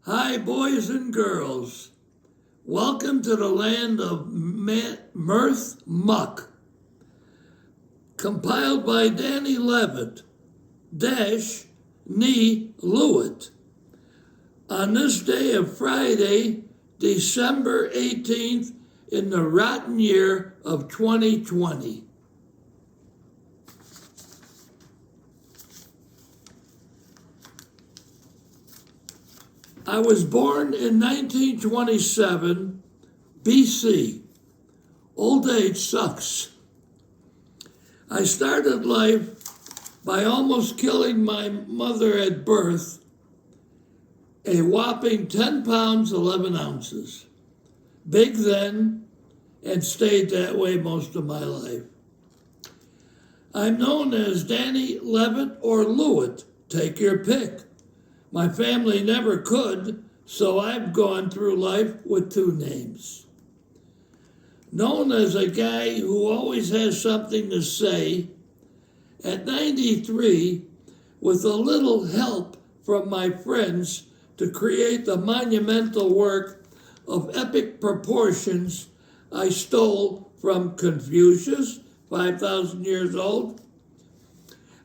Hi, boys and girls. Welcome to the land of mirth muck, compiled by Danny Levitt, dash Nee Lewitt, on this day of Friday, December 18th, in the rotten year of 2020. I was born in 1927 BC. Old age sucks. I started life by almost killing my mother at birth, a whopping 10 pounds, 11 ounces. Big then, and stayed that way most of my life. I'm known as Danny Levitt or Lewitt, take your pick. My family never could, so I've gone through life with two names. Known as a guy who always has something to say, at 93, with a little help from my friends to create the monumental work of epic proportions I stole from Confucius, 5,000 years old.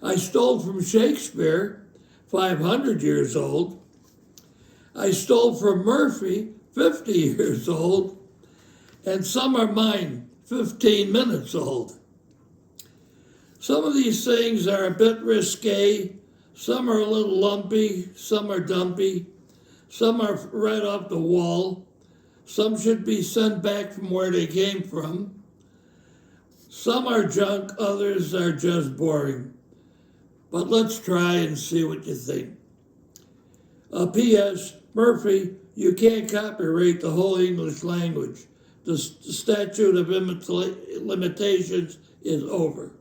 I stole from Shakespeare, 500 years old. I stole from Murphy, 50 years old, and some are mine, 15 minutes old. Some of these things are a bit risque, some are a little lumpy, some are dumpy, some are right off the wall, some should be sent back from where they came from. Some are junk, others are just boring. But let's try and see what you think. P.S. Murphy, you can't copyright the whole English language. The statute of limitations is over.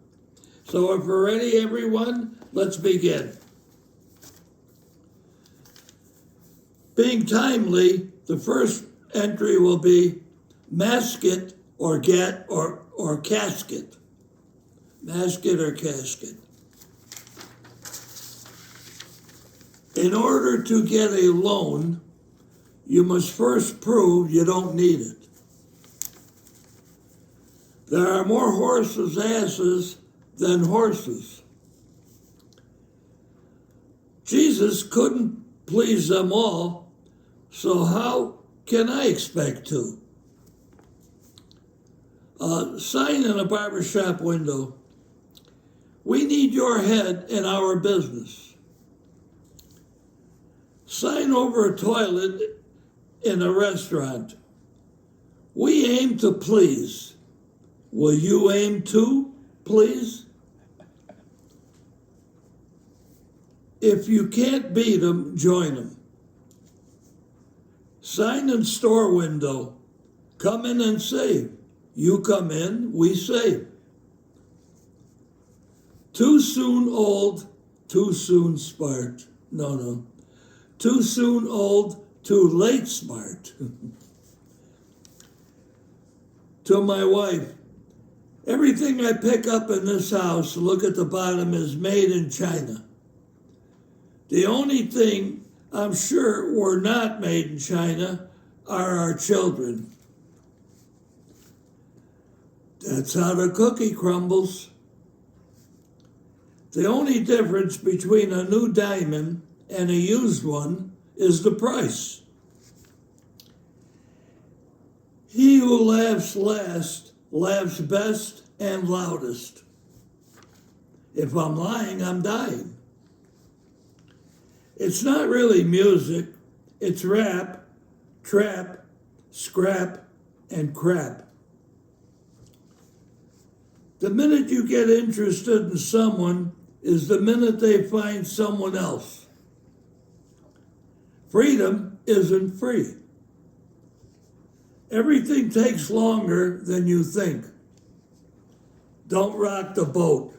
So if we're ready, everyone, let's begin. Being timely, the first entry will be masket or casket. Masket or casket. In order to get a loan, you must first prove you don't need it. There are more horses' asses than horses. Jesus couldn't please them all, so how can I expect to? Sign in a barbershop window. We need your head in our business. Sign over a toilet in a restaurant. We aim to please. Will you aim to please? If you can't beat them, join them. Sign in store window. Come in and save. You come in, we save. Too soon old, too soon smart. No. Too soon old, too late smart. To my wife, everything I pick up in this house, look at the bottom, is made in China. The only thing I'm sure we're not made in China are our children. That's how the cookie crumbles. The only difference between a new diamond and a used one is the price. He who laughs last laughs best and loudest. If I'm lying, I'm dying. It's not really music, it's rap, trap, scrap, and crap. The minute you get interested in someone is the minute they find someone else. Freedom isn't free. Everything takes longer than you think. Don't rock the boat.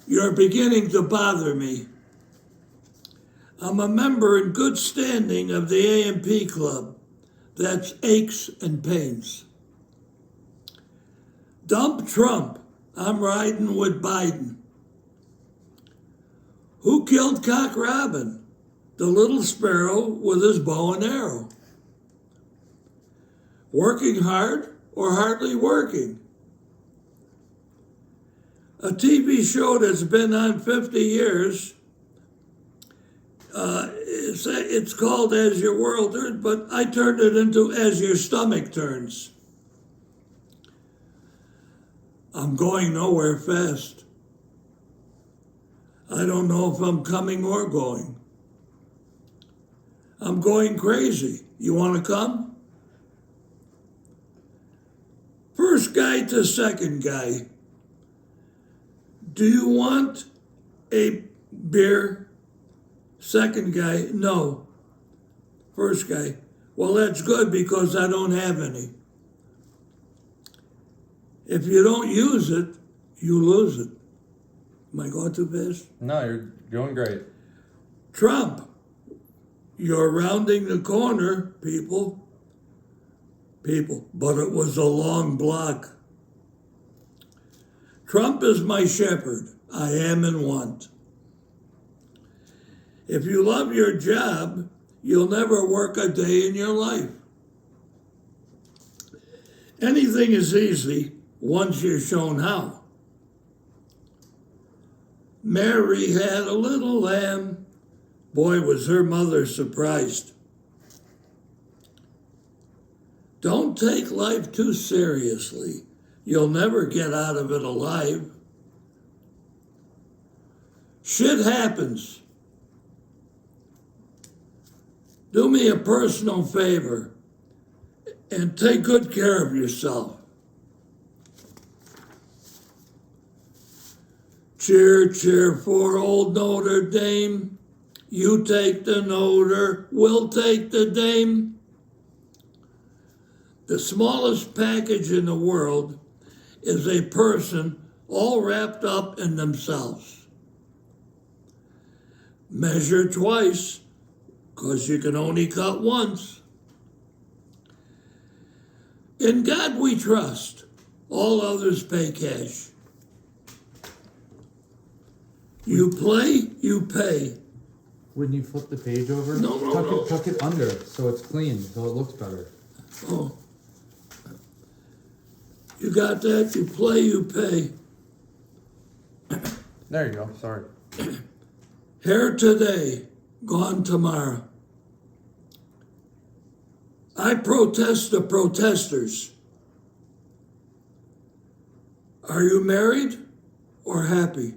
You're beginning to bother me. I'm a member in good standing of the AMP Club. That's aches and pains. Dump Trump. I'm riding with Biden. Who killed Cock Robin? The little sparrow with his bow and arrow. Working hard or hardly working? A TV show that's been on 50 years, it's called As Your World Turns, but I turned it into As Your Stomach Turns. I'm going nowhere fast. I don't know if I'm coming or going. I'm going crazy. You want to come? First guy to second guy. Do you want a beer? Second guy, no. First guy, well, that's good because I don't have any. If you don't use it, you lose it. Am I going too fast? No, you're doing great. Trump, you're rounding the corner, people, but it was a long block. Trump is my shepherd. I am and want. If you love your job, you'll never work a day in your life. Anything is easy once you're shown how. Mary had a little lamb. Boy, was her mother surprised. Don't take life too seriously. You'll never get out of it alive. Shit happens. Do me a personal favor and take good care of yourself. Cheer, cheer for old Notre Dame. You take the Notre, we'll take the Dame. The smallest package in the world is a person all wrapped up in themselves. Measure twice, because you can only cut once. In God we trust, all others pay cash. You play, you pay. When you flip the page over, No. tuck it under so it's clean, so it looks better. Oh. You got that? You play, you pay. There you go. Sorry. Here today, gone tomorrow. I protest the protesters. Are you married or happy?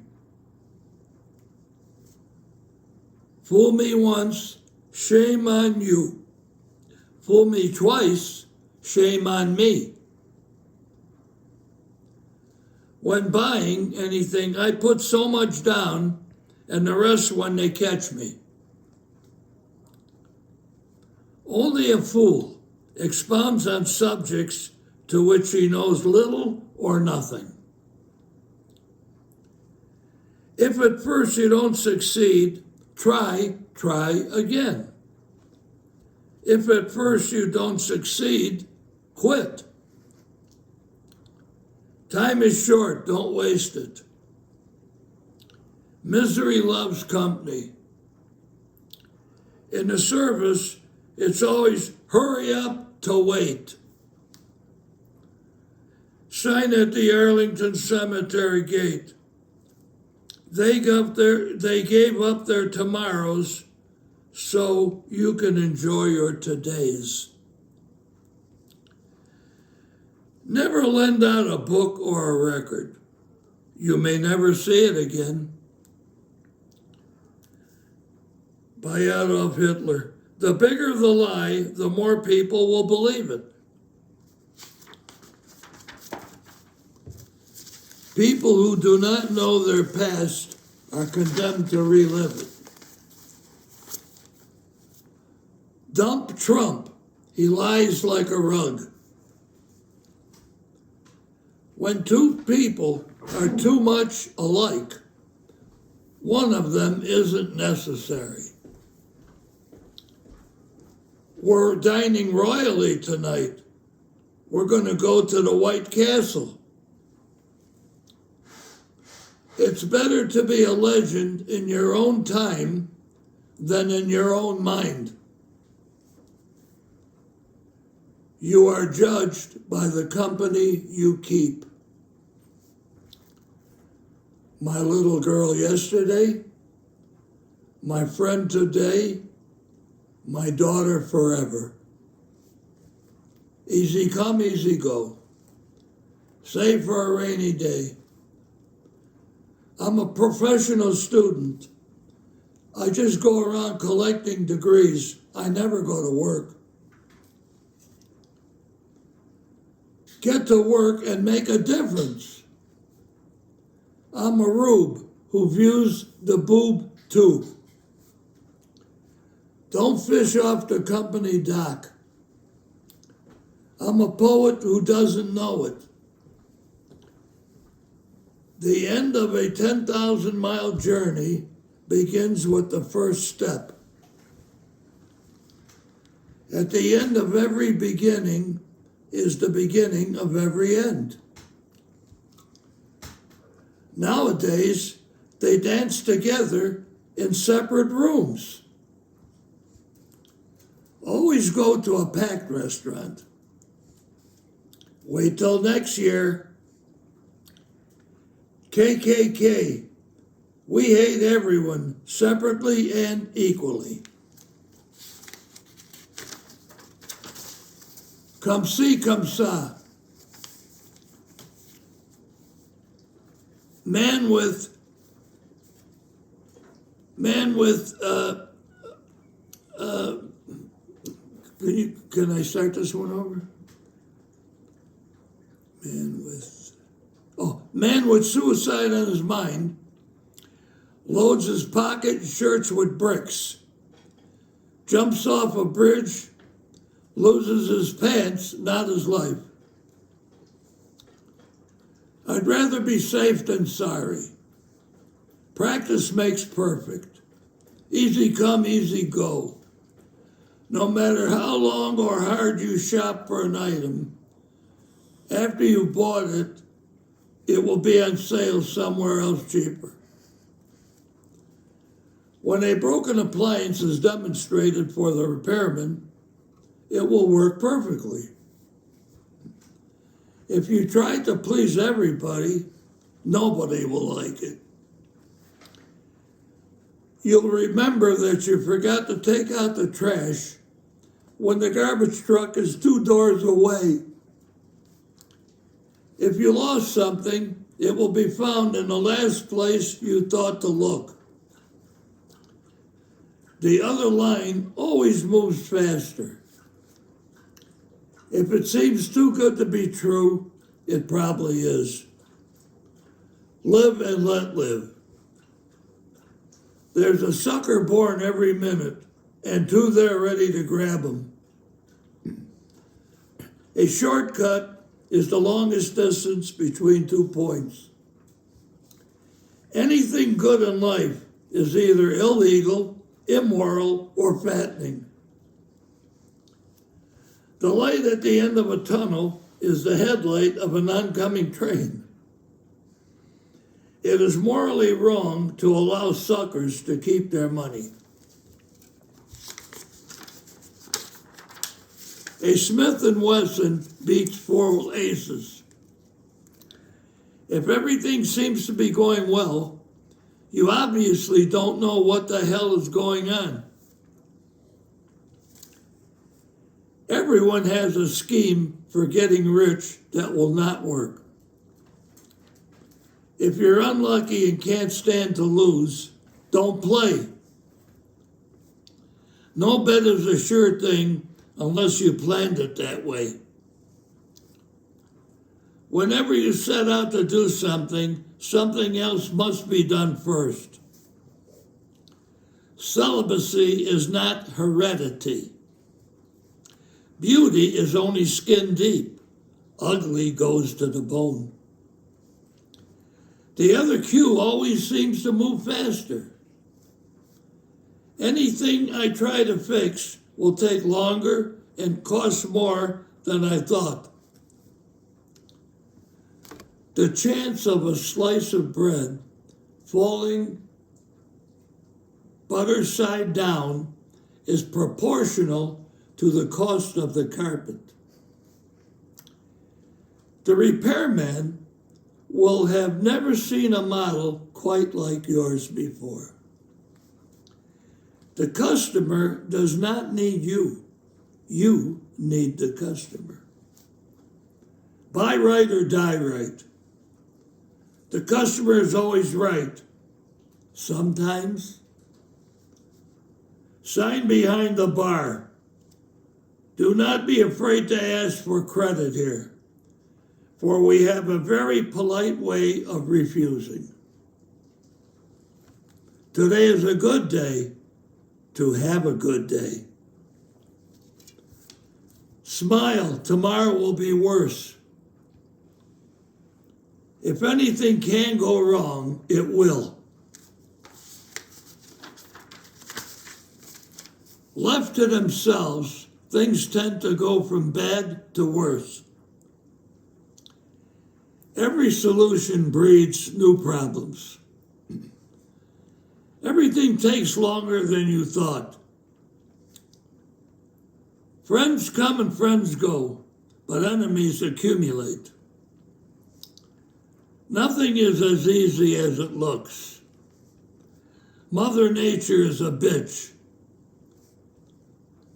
Fool me once, shame on you. Fool me twice, shame on me. When buying anything, I put so much down and the rest when they catch me. Only a fool expounds on subjects to which he knows little or nothing. If at first you don't succeed, try again. If at first you don't succeed, quit. Time is short, don't waste it. Misery loves company. In the service, it's always hurry up to wait. Sign at the Arlington Cemetery gate. They gave up their tomorrows so you can enjoy your todays. Never lend out a book or a record. You may never see it again. By Adolf Hitler. The bigger the lie, the more people will believe it. People who do not know their past are condemned to relive it. Dump Trump. He lies like a rug. When two people are too much alike, one of them isn't necessary. We're dining royally tonight. We're going to go to the White Castle. It's better to be a legend in your own time than in your own mind. You are judged by the company you keep. My little girl yesterday, my friend today, my daughter forever. Easy come, easy go. Save for a rainy day. I'm a professional student. I just go around collecting degrees. I never go to work. Get to work and make a difference. I'm a rube who views the boob tube. Don't fish off the company dock. I'm a poet who doesn't know it. The end of a 10,000-mile journey begins with the first step. At the end of every beginning is the beginning of every end. Nowadays, they dance together in separate rooms. Always go to a packed restaurant. Wait till next year. KKK. We hate everyone separately and equally. Come see, come saw. Man with can I start this one over? Man with suicide on his mind loads his pocket shirts with bricks, jumps off a bridge, loses his pants, not his life. I'd rather be safe than sorry. Practice makes perfect. Easy come, easy go. No matter how long or hard you shop for an item, after you bought it, it will be on sale somewhere else cheaper. When a broken appliance is demonstrated for the repairman, it will work perfectly. If you try to please everybody, nobody will like it. You'll remember that you forgot to take out the trash when the garbage truck is 2 doors away. If you lost something, it will be found in the last place you thought to look. The other line always moves faster. If it seems too good to be true, it probably is. Live and let live. There's a sucker born every minute, and 2 there ready to grab him. A shortcut is the longest distance between 2 points. Anything good in life is either illegal, immoral, or fattening. The light at the end of a tunnel is the headlight of an oncoming train. It is morally wrong to allow suckers to keep their money. A Smith & Wesson beats 4 aces. If everything seems to be going well, you obviously don't know what the hell is going on. Everyone has a scheme for getting rich that will not work. If you're unlucky and can't stand to lose, don't play. No bet is a sure thing unless you planned it that way. Whenever you set out to do something, something else must be done first. Celibacy is not heredity. Beauty is only skin deep. Ugly goes to the bone. The other cue always seems to move faster. Anything I try to fix will take longer and cost more than I thought. The chance of a slice of bread falling butter side down is proportional to the cost of the carpet. The repairman will have never seen a model quite like yours before. The customer does not need you. You need the customer. Buy right or die right. The customer is always right. Sometimes. Sign behind the bar. Do not be afraid to ask for credit here, for we have a very polite way of refusing. Today is a good day to have a good day. Smile, tomorrow will be worse. If anything can go wrong, it will. Left to themselves, things tend to go from bad to worse. Every solution breeds new problems. Everything takes longer than you thought. Friends come and friends go, but enemies accumulate. Nothing is as easy as it looks. Mother Nature is a bitch.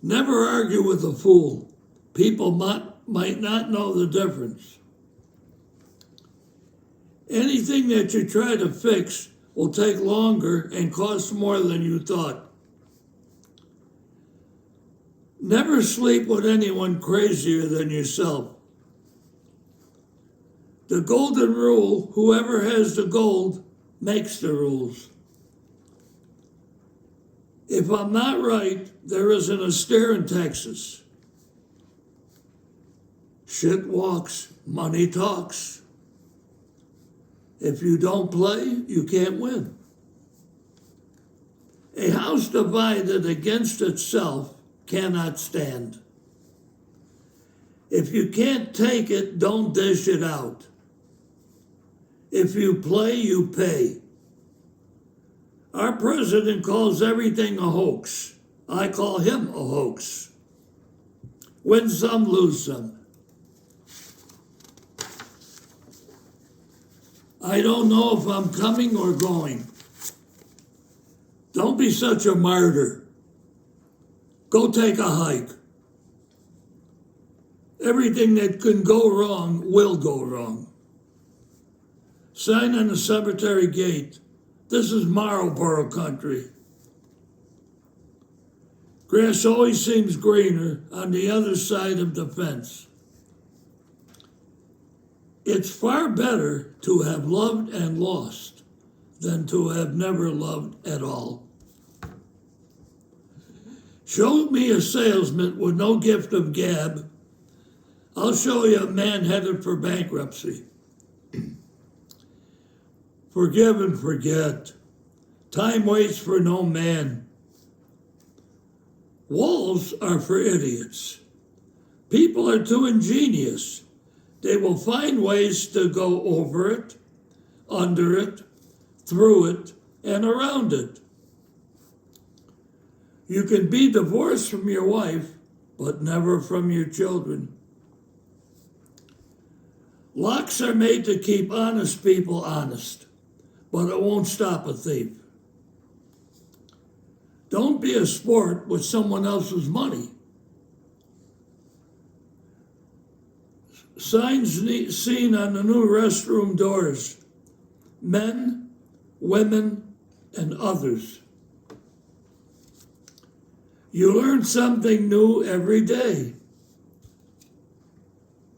Never argue with a fool. People might not know the difference. Anything that you try to fix will take longer and cost more than you thought. Never sleep with anyone crazier than yourself. The golden rule, whoever has the gold makes the rules. If I'm not right, there isn't a stair in Texas. Shit walks, money talks. If you don't play, you can't win. A house divided against itself cannot stand. If you can't take it, don't dish it out. If you play, you pay. Our president calls everything a hoax. I call him a hoax. Win some, lose some. I don't know if I'm coming or going. Don't be such a martyr. Go take a hike. Everything that can go wrong will go wrong. Sign on the cemetery gate. This is Marlboro country. Grass always seems greener on the other side of the fence. It's far better to have loved and lost than to have never loved at all. Show me a salesman with no gift of gab. I'll show you a man headed for bankruptcy. Forgive and forget. Time waits for no man. Walls are for idiots. People are too ingenious. They will find ways to go over it, under it, through it, and around it. You can be divorced from your wife, but never from your children. Locks are made to keep honest people honest, but it won't stop a thief. Don't be a sport with someone else's money. Signs seen on the new restroom doors. Men, women, and others. You learn something new every day.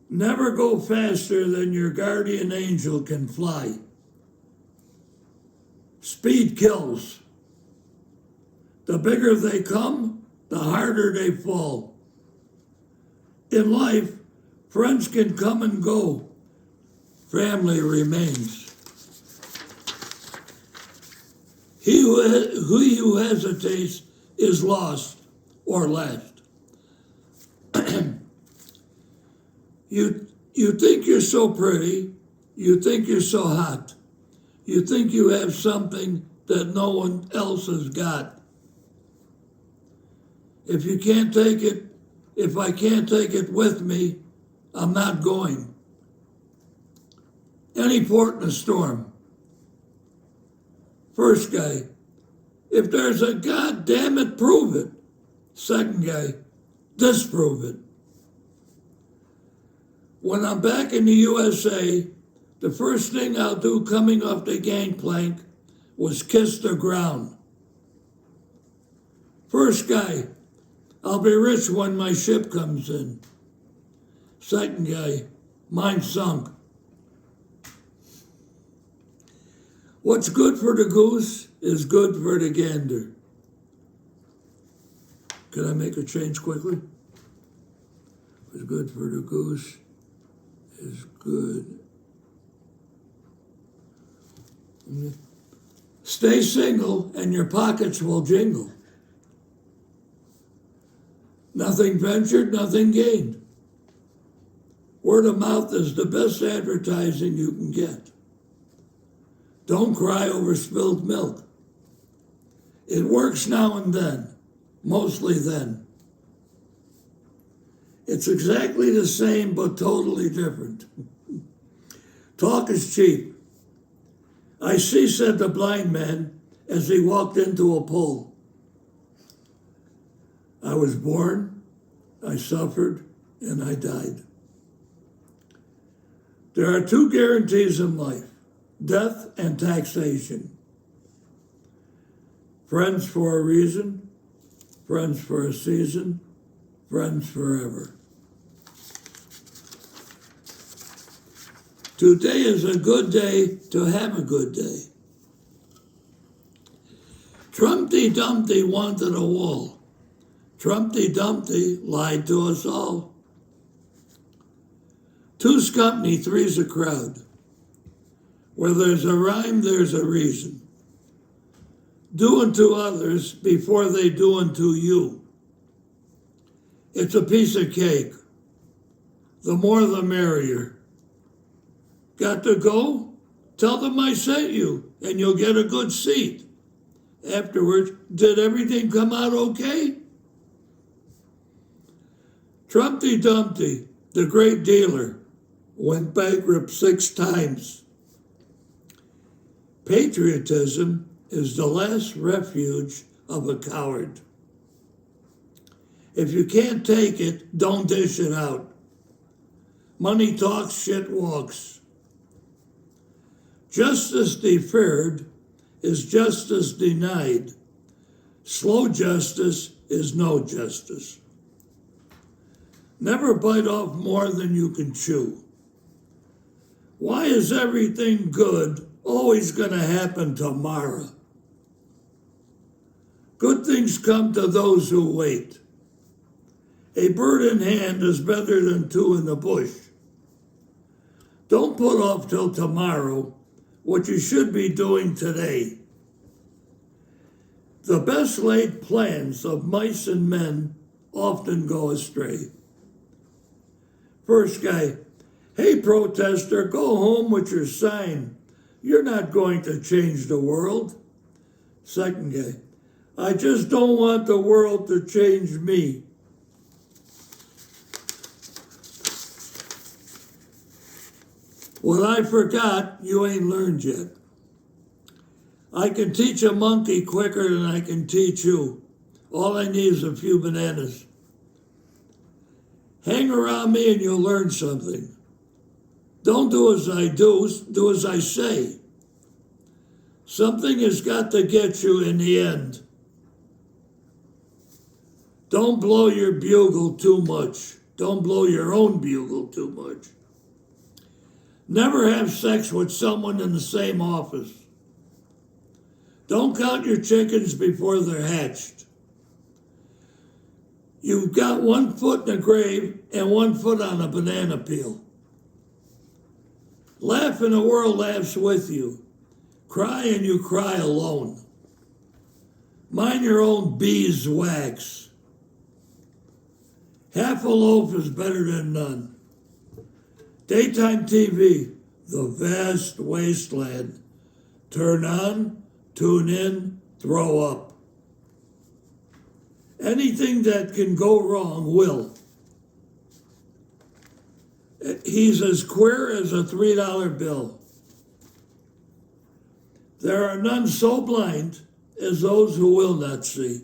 Never go faster than your guardian angel can fly. Speed kills. The bigger they come, the harder they fall. In life, friends can come and go. Family remains. He who hesitates is lost or last. You think you're so pretty. You think you're so hot. you think you have something that no one else has got. If you can't take it, if I can't take it with me, I'm not going. Any port in a storm. First guy, if there's a God damn it, prove it. Second guy, disprove it. When I'm back in the USA, the first thing I'll do coming off the gangplank was kiss the ground. First guy, I'll be rich when my ship comes in. Second guy, mine sunk. What's good for the goose is good for the gander. Can I make a change quickly? What's good for the goose is good. Stay single and your pockets will jingle. Nothing ventured, nothing gained. Word of mouth is the best advertising you can get. Don't cry over spilled milk. It works now and then, mostly then. It's exactly the same but totally different. Talk is cheap. I see, said the blind man as he walked into a pool. I was born, I suffered, and I died. There are two guarantees in life, death and taxation. Friends for a reason, friends for a season, friends forever. Today is a good day to have a good day. Trumpty Dumpty wanted a wall. Trumpty Dumpty lied to us all. Two's company, three's a crowd. Where there's a rhyme, there's a reason. Do unto others before they do unto you. It's a piece of cake. The more the merrier. Got to go? Tell them I sent you, and you'll get a good seat. Afterwards, did everything come out okay? Trumpty Dumpty, the great dealer, went bankrupt 6 times. Patriotism is the last refuge of a coward. If you can't take it, don't dish it out. Money talks, shit walks. Justice deferred is justice denied. Slow justice is no justice. Never bite off more than you can chew. Why is everything good always going to happen tomorrow? Good things come to those who wait. A bird in hand is better than 2 in the bush. Don't put off till tomorrow what you should be doing today. The best laid plans of mice and men often go astray. First guy, hey protester, go home with your sign. You're not going to change the world. Second guy, I just don't want the world to change me. What I forgot, you ain't learned yet. I can teach a monkey quicker than I can teach you. All I need is a few bananas. Hang around me and you'll learn something. Don't do as I do as I say. Something has got to get you in the end. Don't blow your bugle too much. Don't blow your own bugle too much. Never have sex with someone in the same office. Don't count your chickens before they're hatched. You've got 1 foot in the grave and 1 foot on a banana peel. Laugh and the world laughs with you. Cry and you cry alone. Mind your own beeswax. Half a loaf is better than none. Daytime TV, the vast wasteland. turn on, tune in, throw up. Anything that can go wrong will. He's as queer as a $3 bill. There are none so blind as those who will not see.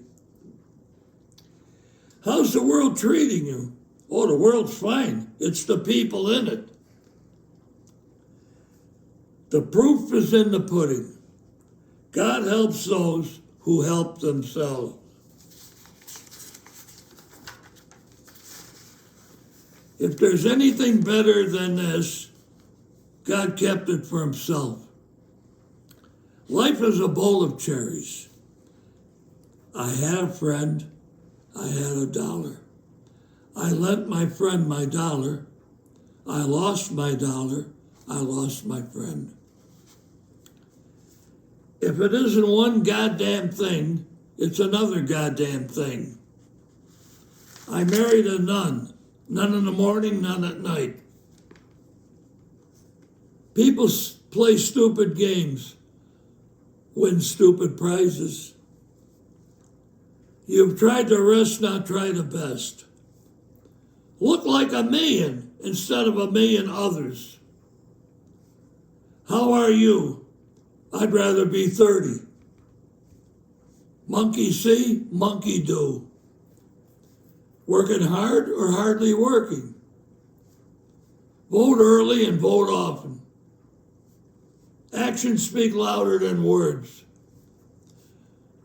How's the world treating you? Oh, the world's fine. It's the people in it. The proof is in the pudding. God helps those who help themselves. If there's anything better than this, God kept it for himself. Life is a bowl of cherries. I had a friend. I had $1. I lent my friend my $1. I lost my $1. I lost my friend. If it isn't one goddamn thing, it's another goddamn thing. I married a nun. None in the morning, none at night. People play stupid games, win stupid prizes. You've tried the rest, now try the best. Look like a million instead of a million others. How are you? I'd rather be 30. Monkey see, monkey do. Working hard or hardly working? Vote early and vote often. Actions speak louder than words.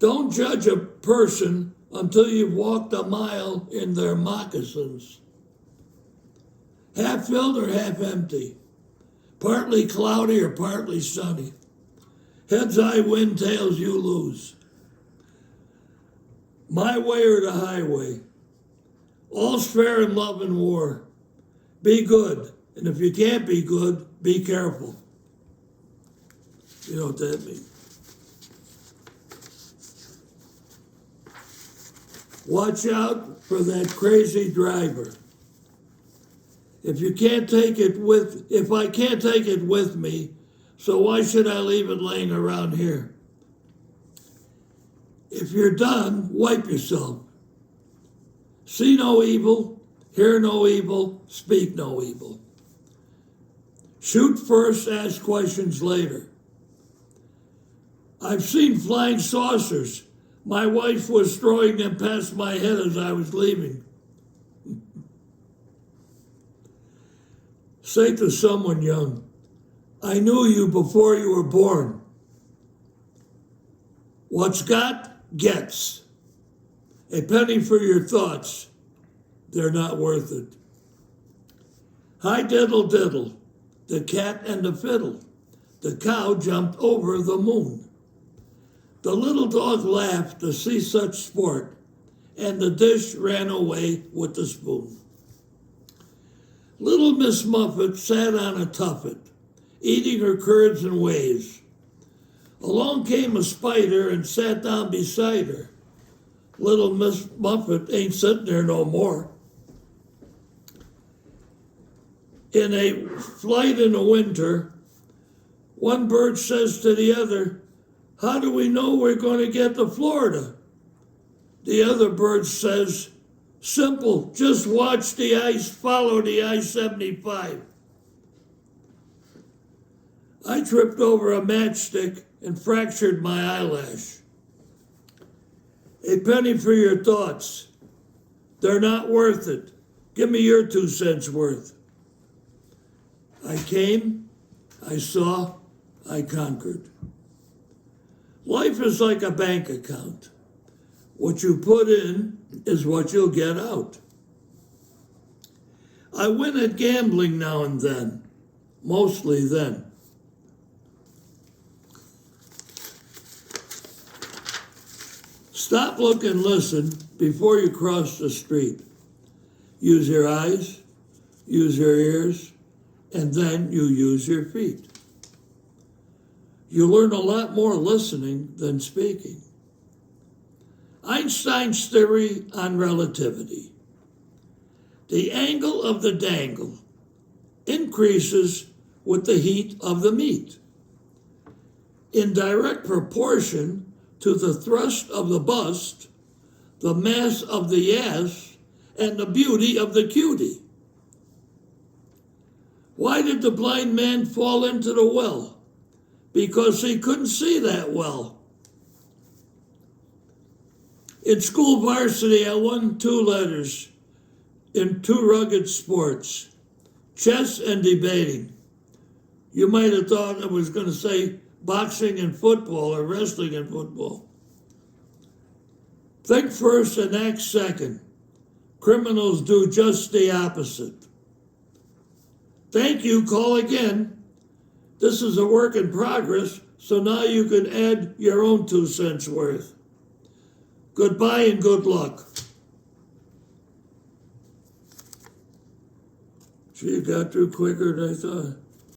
Don't judge a person until you've walked a mile in their moccasins. Half filled or half empty. Partly cloudy or partly sunny. Heads I win, tails you lose. My way or the highway. All's fair in love and war. Be good, and if you can't be good, be careful. You know what that means. Watch out for that crazy driver. If I can't take it with me, so why should I leave it laying around here? If you're done, wipe yourself. See no evil, hear no evil, speak no evil. Shoot first, ask questions later. I've seen flying saucers. My wife was throwing them past my head as I was leaving. Say to someone young, I knew you before you were born. What's got, gets. A penny for your thoughts. They're not worth it. Hi diddle diddle, the cat and the fiddle. The cow jumped over the moon. The little dog laughed to see such sport, and the dish ran away with the spoon. Little Miss Muffet sat on a tuffet, eating her curds and whey. Along came a spider and sat down beside her. Little Miss Muffet ain't sitting there no more. In a flight in the winter, one bird says to the other, how do we know we're going to get to Florida? The other bird says, simple, just watch the ice, follow the I-75. I tripped over a matchstick and fractured my eyelash. A penny for your thoughts. They're not worth it. Give me your 2 cents worth. I came, I saw, I conquered. Life is like a bank account. What you put in is what you'll get out. I win at gambling now and then, mostly then. Stop, look, and listen before you cross the street. Use your eyes, use your ears, and then you use your feet. You learn a lot more listening than speaking. Einstein's theory on relativity. The angle of the dangle increases with the heat of the meat. in direct proportion to the thrust of the bust, the mass of the ass, and the beauty of the cutie. Why did the blind man fall into the well? Because he couldn't see that well. In school varsity, I won 2 letters in 2 rugged sports, chess and debating. You might have thought I was going to say boxing and football or wrestling and football. Think first and act second. Criminals do just the opposite. Thank you, call again. This is a work in progress, so now you can add your own 2 cents worth. Goodbye and good luck. Gee, you got through quicker than I thought.